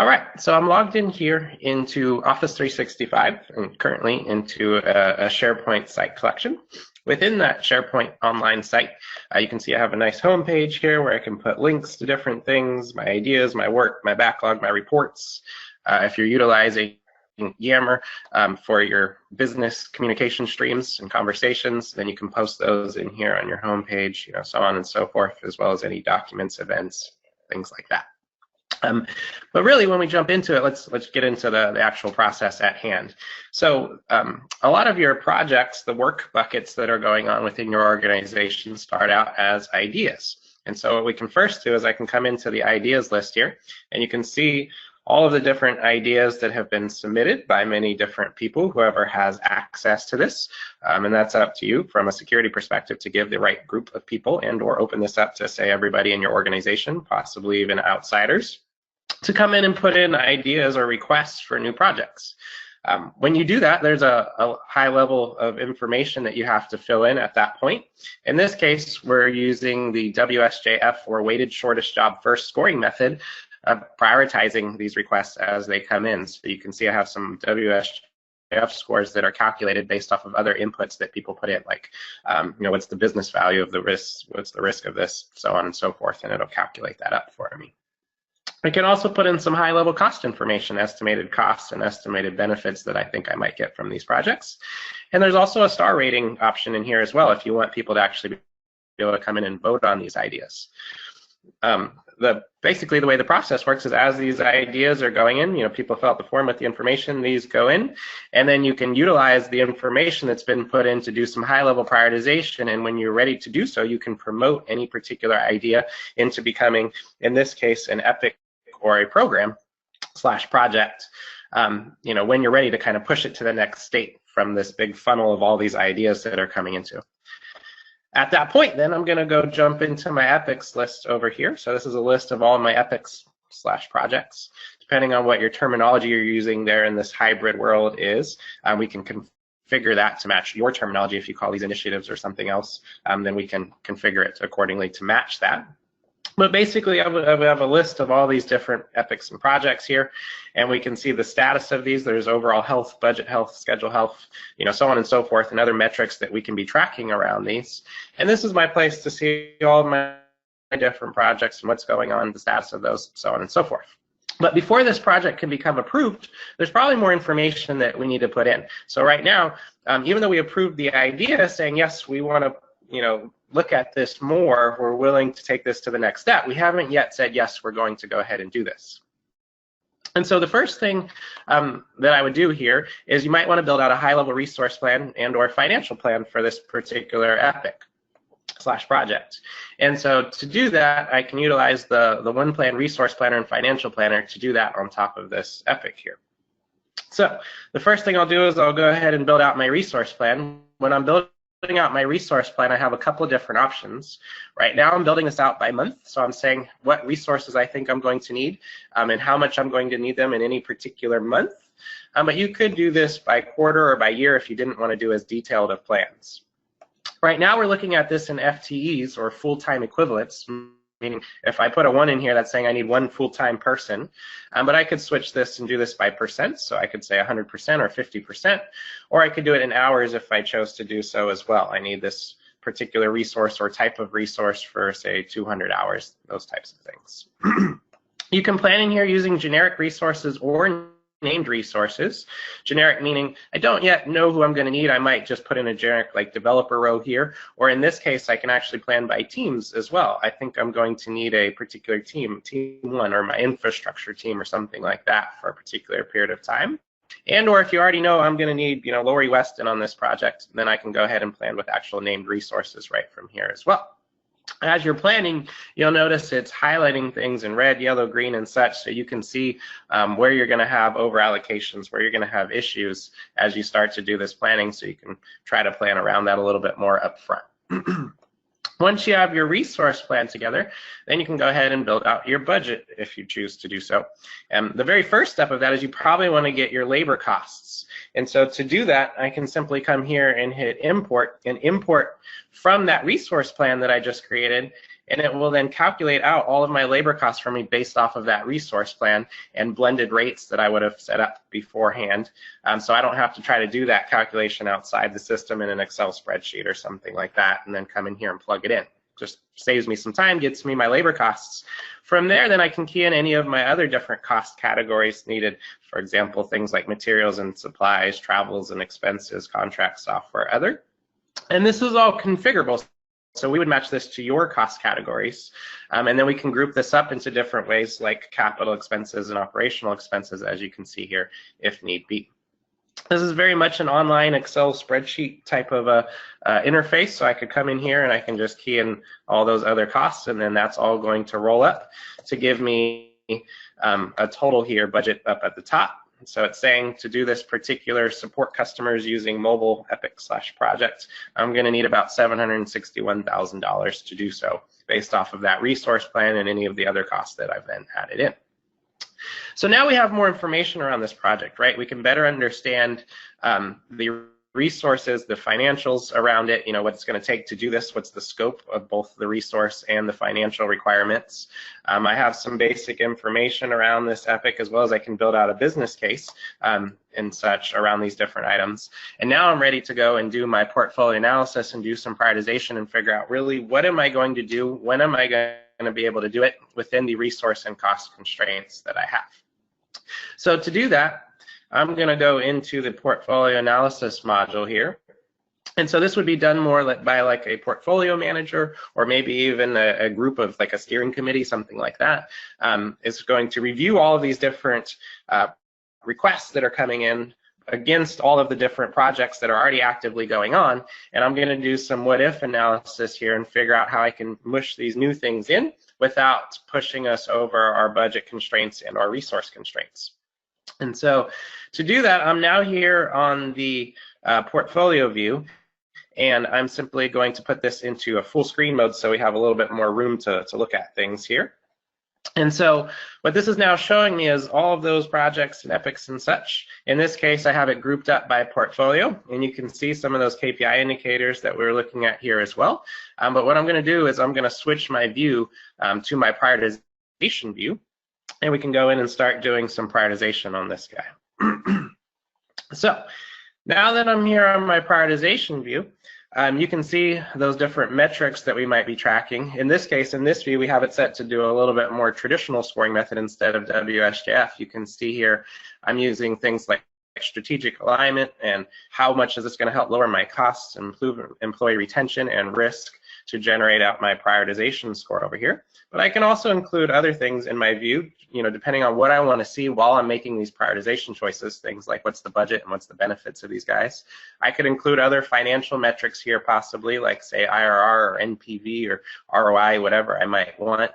All right, so I'm logged in here into Office 365 and currently into a SharePoint site collection. Within that SharePoint online site, you can see I have a nice home page here where I can put links to different things, my ideas, my work, my backlog, my reports. If you're utilizing Yammer for your business communication streams and conversations, then you can post those in here on your home page, so on and so forth, as well as any documents, events, things like that. But really, when we jump into it, let's get into the actual process at hand. So a lot of your projects, the work buckets that are going on within your organization, start out as ideas. And so what we can first do is I can come into the ideas list here, and you can see all of the different ideas that have been submitted by many different people, whoever has access to this. And that's up to you from a security perspective to give the right group of people and or open this up to, say, everybody in your organization, possibly even outsiders, to come in and put in ideas or requests for new projects. When you do that, there's a high level of information that you have to fill in at that point. In this case, we're using the WSJF, or weighted shortest job first scoring method, of prioritizing these requests as they come in. So you can see I have some WSJF scores that are calculated based off of other inputs that people put in, like what's the business value of the risk, what's the risk of this, so on and so forth, and it'll calculate that up for me. I can also put in some high-level cost information, estimated costs and estimated benefits that I think I might get from these projects. And there's also a star rating option in here as well if you want people to actually be able to come in and vote on these ideas. Basically, the way the process works is as these ideas are going in, people fill out the form with the information, these go in, and then you can utilize the information that's been put in to do some high-level prioritization, and when you're ready to do so, you can promote any particular idea into becoming, in this case, an epic or a program / project, when you're ready to kind of push it to the next state from this big funnel of all these ideas that are coming into. At that point, then I'm going to go jump into my epics list over here. So this is a list of all my epics / projects. Depending on what your terminology you're using there in this hybrid world is, we can configure that to match your terminology. If you call these initiatives or something else, then we can configure it accordingly to match that. But basically, I have a list of all these different epics and projects here, and we can see the status of these. There's overall health, budget health, schedule health, so on and so forth, and other metrics that we can be tracking around these. And this is my place to see all of my different projects and what's going on, the status of those, so on and so forth. But before this project can become approved, there's probably more information that we need to put in. So right now, even though we approved the idea saying, yes, we want to, look at this more, we're willing to take this to the next step, we haven't yet said, yes, we're going to go ahead and do this. And so the first thing that I would do here is you might want to build out a high-level resource plan and or financial plan for this particular epic / project. And so to do that, I can utilize the OnePlan resource planner and financial planner to do that on top of this epic here. So the first thing I'll do is I'll go ahead and build out my resource plan. When I'm building out my resource plan, I have a couple of different options. Right now I'm building this out by month, so I'm saying what resources I think I'm going to need and how much I'm going to need them in any particular month. But you could do this by quarter or by year if you didn't want to do as detailed of plans. Right now we're looking at this in FTEs, or full-time equivalents, meaning if I put a 1 in here, that's saying I need 1 full-time person. But I could switch this and do this by percent, so I could say 100% or 50%, or I could do it in hours if I chose to do so as well. I need this particular resource or type of resource for, say, 200 hours, those types of things. You can plan in here using generic resources or named resources. Generic meaning I don't yet know who I'm going to need. I might just put in a generic like developer row here, or in this case I can actually plan by teams as well. I think I'm going to need a particular team 1, or my infrastructure team or something like that for a particular period of time. And or if you already know I'm going to need Lori Weston on this project, then I can go ahead and plan with actual named resources right from here as well. As you're planning, you'll notice it's highlighting things in red, yellow, green, and such, so you can see where you're going to have over allocations, where you're going to have issues as you start to do this planning, so you can try to plan around that a little bit more up front. Once you have your resource plan together, then you can go ahead and build out your budget if you choose to do so. And the very first step of that is you probably want to get your labor costs. And so to do that, I can simply come here and hit import, and import from that resource plan that I just created and it will then calculate out all of my labor costs for me based off of that resource plan and blended rates that I would have set up beforehand. So I don't have to try to do that calculation outside the system in an Excel spreadsheet or something like that and then come in here and plug it in. Just saves me some time, gets me my labor costs. From there, then I can key in any of my other different cost categories needed. For example, things like materials and supplies, travels and expenses, contract software, other. And this is all configurable. So we would match this to your cost categories. And then we can group this up into different ways like capital expenses and operational expenses, as you can see here, if need be. This is very much an online Excel spreadsheet type of interface, so I could come in here and I can just key in all those other costs, and then that's all going to roll up to give me a total here, budget up at the top. So it's saying to do this particular support customers using mobile Epic/project, I'm going to need about $761,000 to do so based off of that resource plan and any of the other costs that I've then added in. So now we have more information around this project, right? We can better understand the resources, the financials around it, you know, what it's going to take to do this, what's the scope of both the resource and the financial requirements. I have some basic information around this Epic, as well as I can build out a business case and such around these different items. And now I'm ready to go and do my portfolio analysis and do some prioritization and figure out really what am I going to do, when am I going to be able to do it within the resource and cost constraints that I have. So to do that, I'm going to go into the portfolio analysis module here. And so this would be done more by like a portfolio manager, or maybe even a group of like a steering committee, something like that. Is going to review all of these different requests that are coming in against all of the different projects that are already actively going on, and I'm going to do some what-if analysis here and figure out how I can mush these new things in without pushing us over our budget constraints and our resource constraints. And so to do that, I'm now here on the portfolio view, and I'm simply going to put this into a full screen mode so we have a little bit more room to look at things here. And so what this is now showing me is all of those projects and epics and such. In this case, I have it grouped up by portfolio, and you can see some of those KPI indicators that we're looking at here as well. But what I'm going to do is I'm going to switch my view to my prioritization view, and we can go in and start doing some prioritization on this guy. So now that I'm here on my prioritization view, you can see those different metrics that we might be tracking. In this case, in this view, we have it set to do a little bit more traditional scoring method instead of WSJF. You can see here I'm using things like strategic alignment and how much is this going to help lower my costs, improve employee retention and risk to generate out my prioritization score over here. But I can also include other things in my view, you know, depending on what I want to see while I'm making these prioritization choices, things like what's the budget and what's the benefits of these guys. I could include other financial metrics here possibly, like say IRR or NPV or ROI, whatever I might want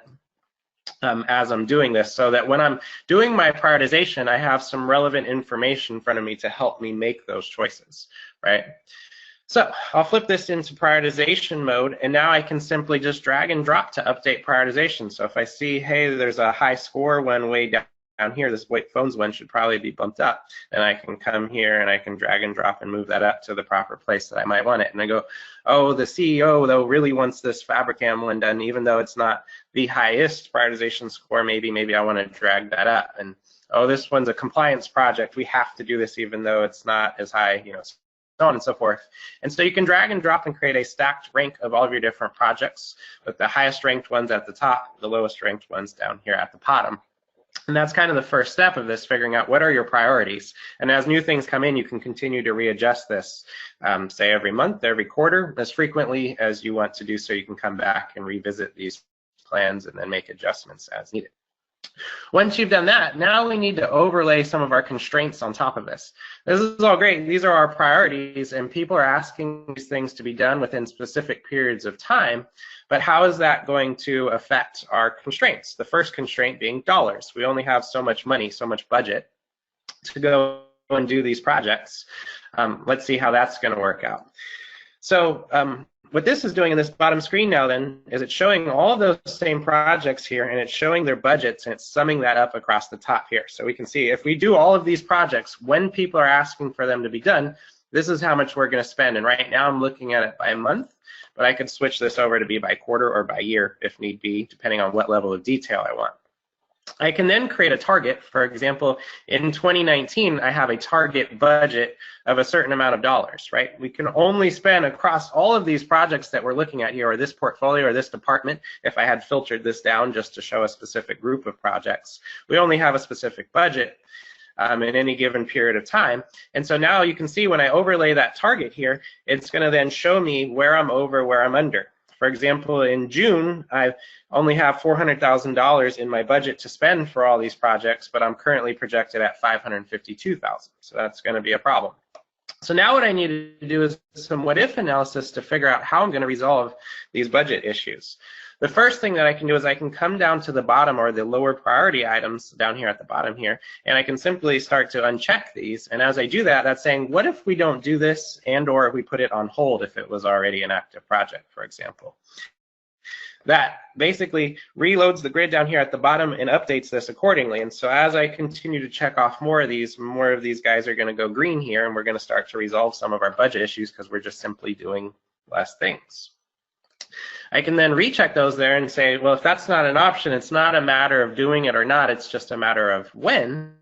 as I'm doing this, so that when I'm doing my prioritization, I have some relevant information in front of me to help me make those choices, right? So I'll flip this into prioritization mode, and now I can simply just drag and drop to update prioritization. So if I see, hey, there's a high score one way down here, this white phones one should probably be bumped up, then I can come here and I can drag and drop and move that up to the proper place that I might want it. And I go, oh, the CEO though really wants this Fabricam one done, even though it's not the highest prioritization score, maybe I want to drag that up. And oh, this one's a compliance project, we have to do this even though it's not as high, you know, so on and so forth. And so you can drag and drop and create a stacked rank of all of your different projects, with the highest ranked ones at the top, the lowest ranked ones down here at the bottom. And that's kind of the first step of this, figuring out what are your priorities. And as new things come in, you can continue to readjust this, say every month, every quarter, as frequently as you want to do so. You can come back and revisit these plans and then make adjustments as needed. Once you've done that, now we need to overlay some of our constraints on top of this. This is all great. These are our priorities, and people are asking these things to be done within specific periods of time. But how is that going to affect our constraints? The first constraint being dollars. We only have so much money, so much budget to go and do these projects. Let's see how that's going to work out. So what this is doing in this bottom screen now then is it's showing all of those same projects here, and it's showing their budgets, and it's summing that up across the top here. So we can see if we do all of these projects when people are asking for them to be done, this is how much we're going to spend. And right now I'm looking at it by month, but I could switch this over to be by quarter or by year if need be, depending on what level of detail I want. I can then create a target. For example, in 2019, I have a target budget of a certain amount of dollars, right? We can only spend across all of these projects that we're looking at here, or this portfolio or this department, if I had filtered this down just to show a specific group of projects, we only have a specific budget in any given period of time. And so now you can see when I overlay that target here, it's going to then show me where I'm over, where I'm under. For example, in June, I only have $400,000 in my budget to spend for all these projects, but I'm currently projected at $552,000. So that's going to be a problem. So now what I need to do is some what-if analysis to figure out how I'm going to resolve these budget issues. The first thing that I can do is I can come down to the bottom, or the lower priority items down here at the bottom here, and I can simply start to uncheck these. And as I do that, that's saying, what if we don't do this, and or we put it on hold if it was already an active project, for example. That basically reloads the grid down here at the bottom and updates this accordingly. And so as I continue to check off more of these guys are going to go green here, and we're going to start to resolve some of our budget issues because we're just simply doing less things. I can then recheck those there and say, well, if that's not an option, it's not a matter of doing it or not, it's just a matter of when.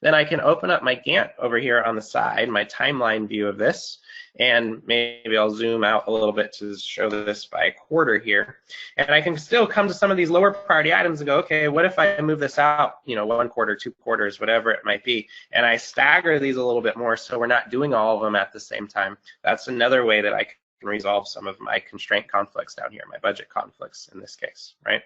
Then I can open up my Gantt over here on the side, my timeline view of this, and maybe I'll zoom out a little bit to show this by quarter here. And I can still come to some of these lower priority items and go, okay, what if I move this out, 1 quarter, 2 quarters, whatever it might be, and I stagger these a little bit more so we're not doing all of them at the same time. That's another way that I can resolve some of my constraint conflicts down here, my budget conflicts in this case, right?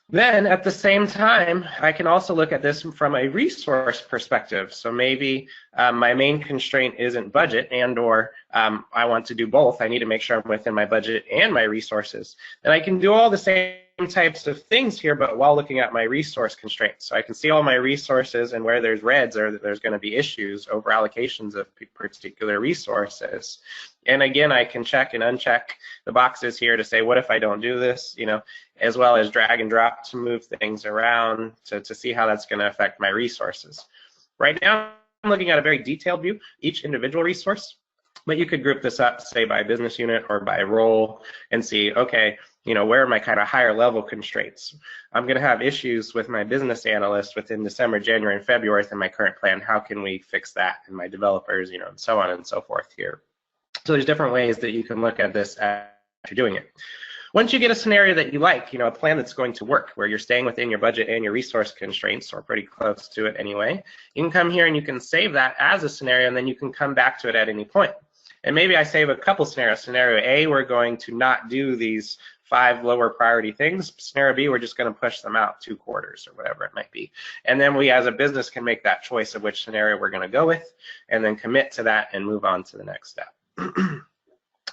Then at the same time, I can also look at this from a resource perspective. So maybe my main constraint isn't budget, and or I want to do both. I need to make sure I'm within my budget and my resources. And I can do all the same types of things here, but while looking at my resource constraints. So I can see all my resources, and where there's reds or there's going to be issues over allocations of particular resources. And again, I can check and uncheck the boxes here to say, what if I don't do this, as well as drag and drop to move things around to see how that's going to affect my resources. Right now, I'm looking at a very detailed view, each individual resource, but you could group this up, say by business unit or by role, and see, okay, where are my kind of higher level constraints? I'm going to have issues with my business analyst within December, January, and February in my current plan. How can we fix that? And my developers, and so on and so forth here. So there's different ways that you can look at this as you're doing it. Once you get a scenario that you like, a plan that's going to work, where you're staying within your budget and your resource constraints, or pretty close to it anyway, you can come here and you can save that as a scenario, and then you can come back to it at any point. And maybe I save a couple scenarios. Scenario A, we're going to not do these 5 lower priority things. Scenario B, we're just going to push them out 2 quarters or whatever it might be. And then we as a business can make that choice of which scenario we're going to go with, and then commit to that and move on to the next step.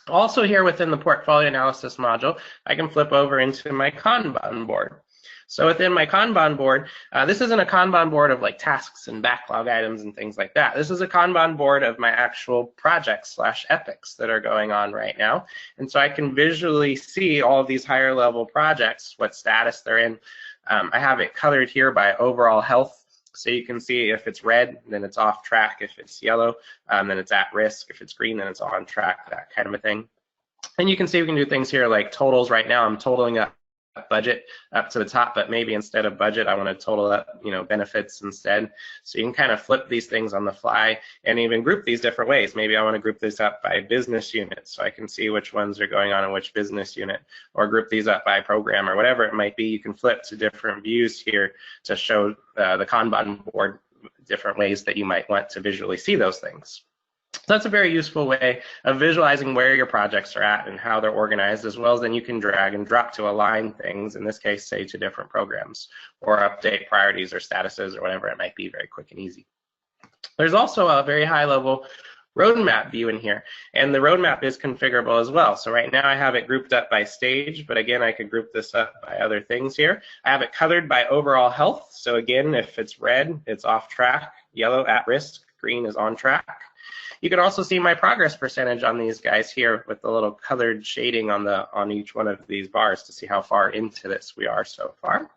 Also here within the portfolio analysis module, I can flip over into my Kanban board. So within my Kanban board, this isn't a Kanban board of like tasks and backlog items and things like that. This is a Kanban board of my actual projects / epics that are going on right now. And so I can visually see all of these higher level projects, what status they're in. I have it colored here by overall health. So you can see if it's red, then it's off track. If it's yellow, then it's at risk. If it's green, then it's on track, that kind of a thing. And you can see we can do things here like totals. Right now I'm totaling up budget up to the top, but maybe instead of budget, I want to total up, benefits instead. So you can kind of flip these things on the fly and even group these different ways. Maybe I want to group this up by business unit, so I can see which ones are going on in which business unit, or group these up by program or whatever it might be. You can flip to different views here to show the Kanban board different ways that you might want to visually see those things. So that's a very useful way of visualizing where your projects are at and how they're organized, as well as then you can drag and drop to align things, in this case, say to different programs, or update priorities or statuses or whatever it might be, very quick and easy. There's also a very high level roadmap view in here, and the roadmap is configurable as well. So right now I have it grouped up by stage, but again, I could group this up by other things here. I have it colored by overall health. So again, if it's red, it's off track, yellow at risk, green is on track. You can also see my progress percentage on these guys here with the little colored shading on each one of these bars to see how far into this we are so far.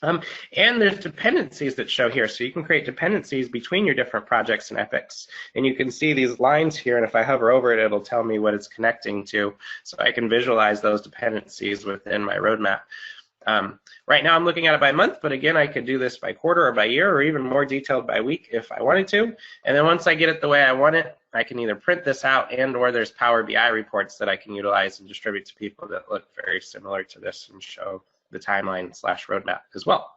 And there's dependencies that show here. So you can create dependencies between your different projects and epics. And you can see these lines here, and if I hover over it, it'll tell me what it's connecting to. So I can visualize those dependencies within my roadmap. Right now I'm looking at it by month, but again, I could do this by quarter or by year, or even more detailed by week if I wanted to. And then once I get it the way I want it, I can either print this out and or there's Power BI reports that I can utilize and distribute to people that look very similar to this and show the timeline / roadmap as well.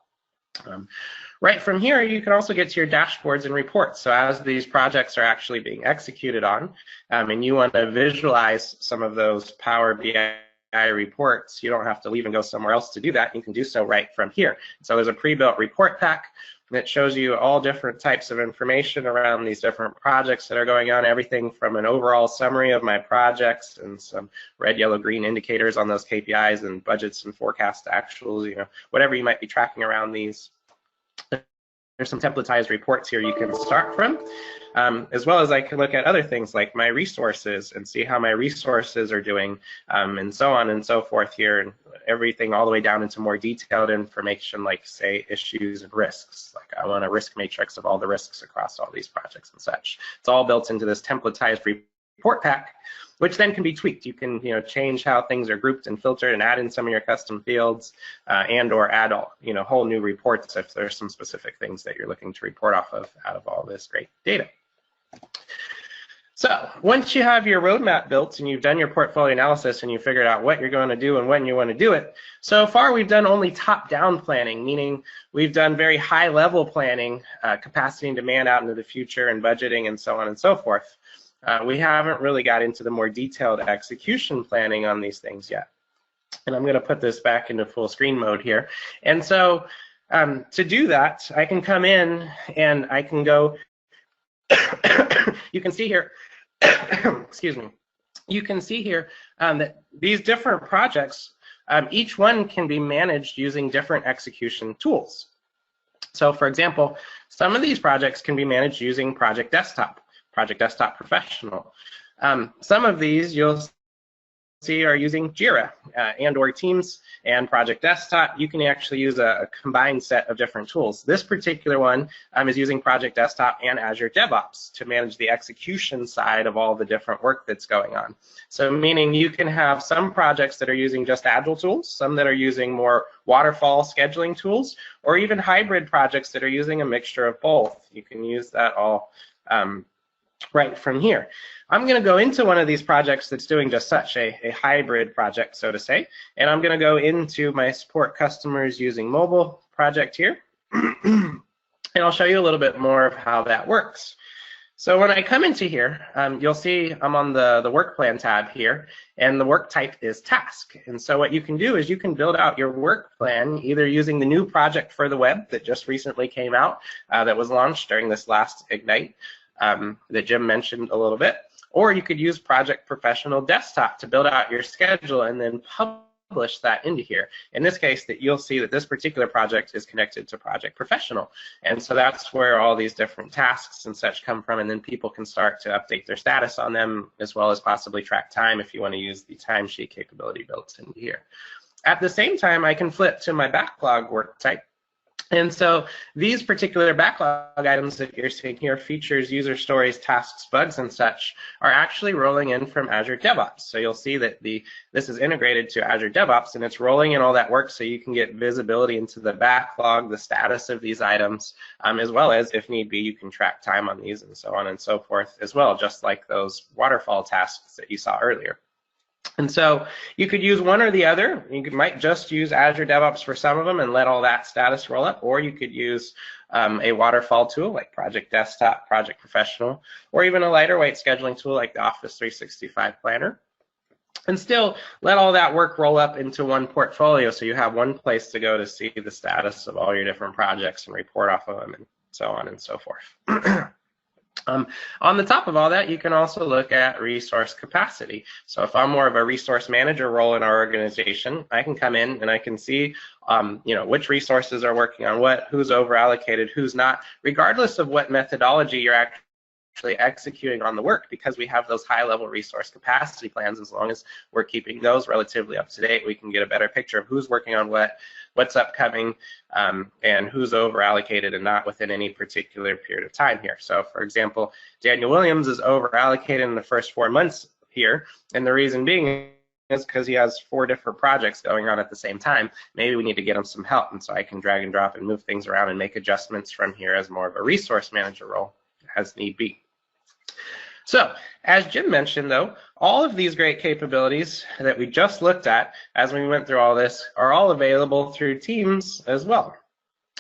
Right from here, you can also get to your dashboards and reports. So as these projects are actually being executed on, and you want to visualize some of those Power BI reports, you don't have to leave and go somewhere else to do that. You can do so right from here. So there's a pre-built report pack that shows you all different types of information around these different projects that are going on, everything from an overall summary of my projects and some red, yellow, green indicators on those KPIs and budgets and forecast actuals, you know, whatever you might be tracking around these. There's some templatized reports here you can start from, as well as I can look at other things like my resources and see how my resources are doing, and so on and so forth here, and everything all the way down into more detailed information like, say, issues and risks. Like I want a risk matrix of all the risks across all these projects and such. It's all built into this templatized report pack, which then can be tweaked. You can, you know, change how things are grouped and filtered and add in some of your custom fields, and or add all, you know, whole new reports if there's some specific things that you're looking to report off of out of all this great data. So once you have your roadmap built and you've done your portfolio analysis and you figured out what you're going to do and when you want to do it, so far we've done only top-down planning, meaning we've done very high-level planning, capacity and demand out into the future and budgeting and so on and so forth. We haven't really got into the more detailed execution planning on these things yet. And I'm going to put this back into full screen mode here. And so to do that, I can come in and I can go, you can see here, excuse me, you can see here that these different projects, each one can be managed using different execution tools. So for example, some of these projects can be managed using Project Desktop Professional. Some of these you'll see are using Jira and or Teams and Project Desktop. You can actually use a combined set of different tools. This particular one is using Project Desktop and Azure DevOps to manage the execution side of all the different work that's going on. So meaning you can have some projects that are using just Agile tools, some that are using more waterfall scheduling tools, or even hybrid projects that are using a mixture of both. You can use that all right from here. I'm going to go into one of these projects that's doing just such a hybrid project, so to say, and I'm going to go into my support customers using mobile project here, and I'll show you a little bit more of how that works. So when I come into here, you'll see I'm on the work plan tab here, and the work type is task. And so what you can do is you can build out your work plan either using the new project for the web that just recently came out, that was launched during this last Ignite, that Jim mentioned a little bit, or you could use Project Professional Desktop to build out your schedule and then publish that into here. In this case, that you'll see that this particular project is connected to Project Professional, and so that's where all these different tasks and such come from, and then people can start to update their status on them, as well as possibly track time if you want to use the timesheet capability built into here. At the same time, I can flip to my backlog work type. And so these particular backlog items that you're seeing here, features, user stories, tasks, bugs, and such, are actually rolling in from Azure DevOps. So you'll see that this is integrated to Azure DevOps, and it's rolling in all that work so you can get visibility into the backlog, the status of these items, as well as, if need be, you can track time on these and so on and so forth as well, just like those waterfall tasks that you saw earlier. And so you could use one or the other. You might just use Azure DevOps for some of them and let all that status roll up, or you could use a waterfall tool like Project Desktop, Project Professional, or even a lighter weight scheduling tool like the Office 365 Planner, and still let all that work roll up into one portfolio so you have one place to go to see the status of all your different projects and report off of them and so on and so forth. On the top of all that, you can also look at resource capacity. So if I'm more of a resource manager role in our organization, I can come in and I can see which resources are working on what, who's over allocated, who's not, regardless of what methodology you're executing on the work, because we have those high-level resource capacity plans. As long as we're keeping those relatively up to date, we can get a better picture of who's working on what's upcoming, and who's over allocated and not within any particular period of time here. So for example, Daniel Williams is over allocated in the first 4 months here, and the reason being is because he has 4 different projects going on at the same time. Maybe we need to get him some help, and so I can drag and drop and move things around and make adjustments from here as more of a resource manager role as need be. So as Jim mentioned, though, all of these great capabilities that we just looked at as we went through all this are all available through Teams as well.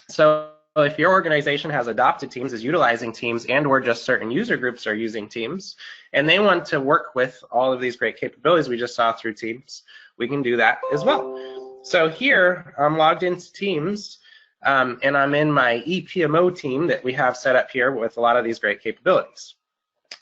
So if your organization has adopted Teams, is utilizing Teams, and or just certain user groups are using Teams, and they want to work with all of these great capabilities we just saw through Teams, we can do that as well. So here I'm logged into Teams, and I'm in my ePMO team that we have set up here with a lot of these great capabilities.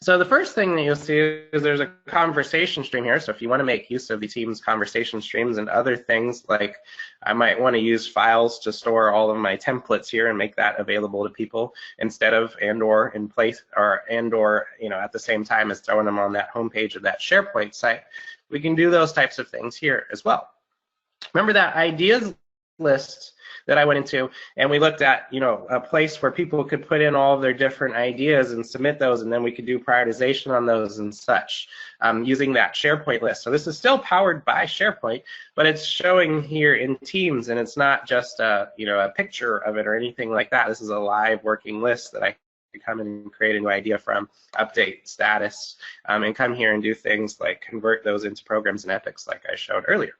So the first thing that you'll see is there's a conversation stream here. So if you want to make use of the Teams conversation streams and other things, like I might want to use files to store all of my templates here and make that available to people instead of and/or in place, or and/or at the same time as throwing them on that homepage of that SharePoint site, we can do those types of things here as well. Remember that ideas list that I went into, and we looked at, a place where people could put in all of their different ideas and submit those, and then we could do prioritization on those and such, using that SharePoint list. So this is still powered by SharePoint, but it's showing here in Teams, and it's not just a picture of it or anything like that. This is a live working list that I can come in and create a new idea from, update status, and come here and do things like convert those into programs and epics like I showed earlier.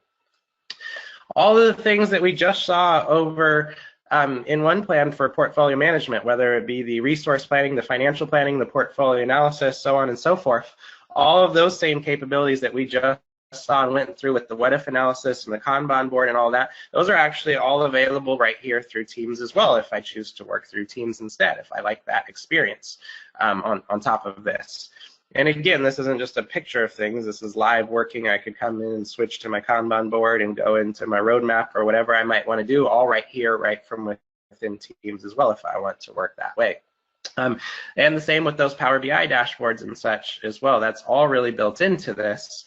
All of the things that we just saw over in OnePlan for portfolio management, whether it be the resource planning, the financial planning, the portfolio analysis, so on and so forth, all of those same capabilities that we just saw and went through with the what if analysis and the Kanban board and all that, those are actually all available right here through Teams as well, if I choose to work through Teams instead, if I like that experience on top of this. And again, this isn't just a picture of things, this is live working. I could come in and switch to my Kanban board and go into my roadmap or whatever I might want to do, all right here, right from within Teams as well, if I want to work that way. And the same with those Power BI dashboards and such as well. That's all really built into this.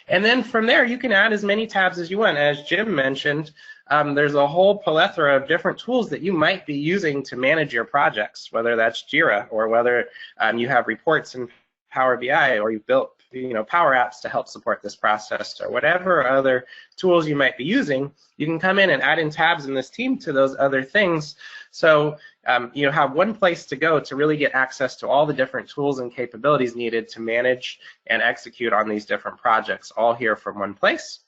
And then from there, you can add as many tabs as you want. As Jim mentioned, there's a whole plethora of different tools that you might be using to manage your projects, whether that's Jira or whether you have reports in Power BI, or you've built Power Apps to help support this process, or whatever other tools you might be using. You can come in and add in tabs in this team to those other things. So you have one place to go to really get access to all the different tools and capabilities needed to manage and execute on these different projects, all here from one place.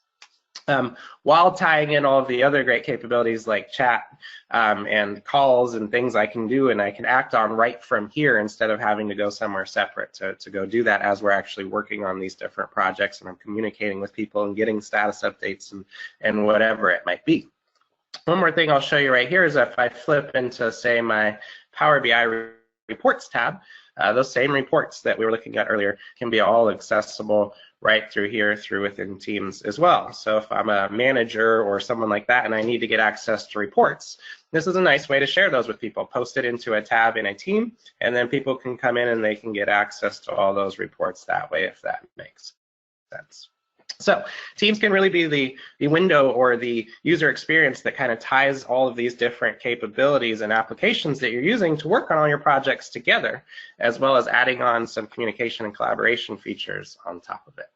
While tying in all of the other great capabilities like chat and calls and things I can do and I can act on right from here, instead of having to go somewhere separate to go do that as we're actually working on these different projects and I'm communicating with people and getting status updates and whatever it might be. One more thing I'll show you right here is if I flip into, say, my Power BI reports tab, those same reports that we were looking at earlier can be all accessible right through here, through within Teams as well. So if I'm a manager or someone like that and I need to get access to reports, this is a nice way to share those with people. Post it into a tab in a team, and then people can come in and they can get access to all those reports that way, if that makes sense. So Teams can really be the window or the user experience that kind of ties all of these different capabilities and applications that you're using to work on all your projects together, as well as adding on some communication and collaboration features on top of it.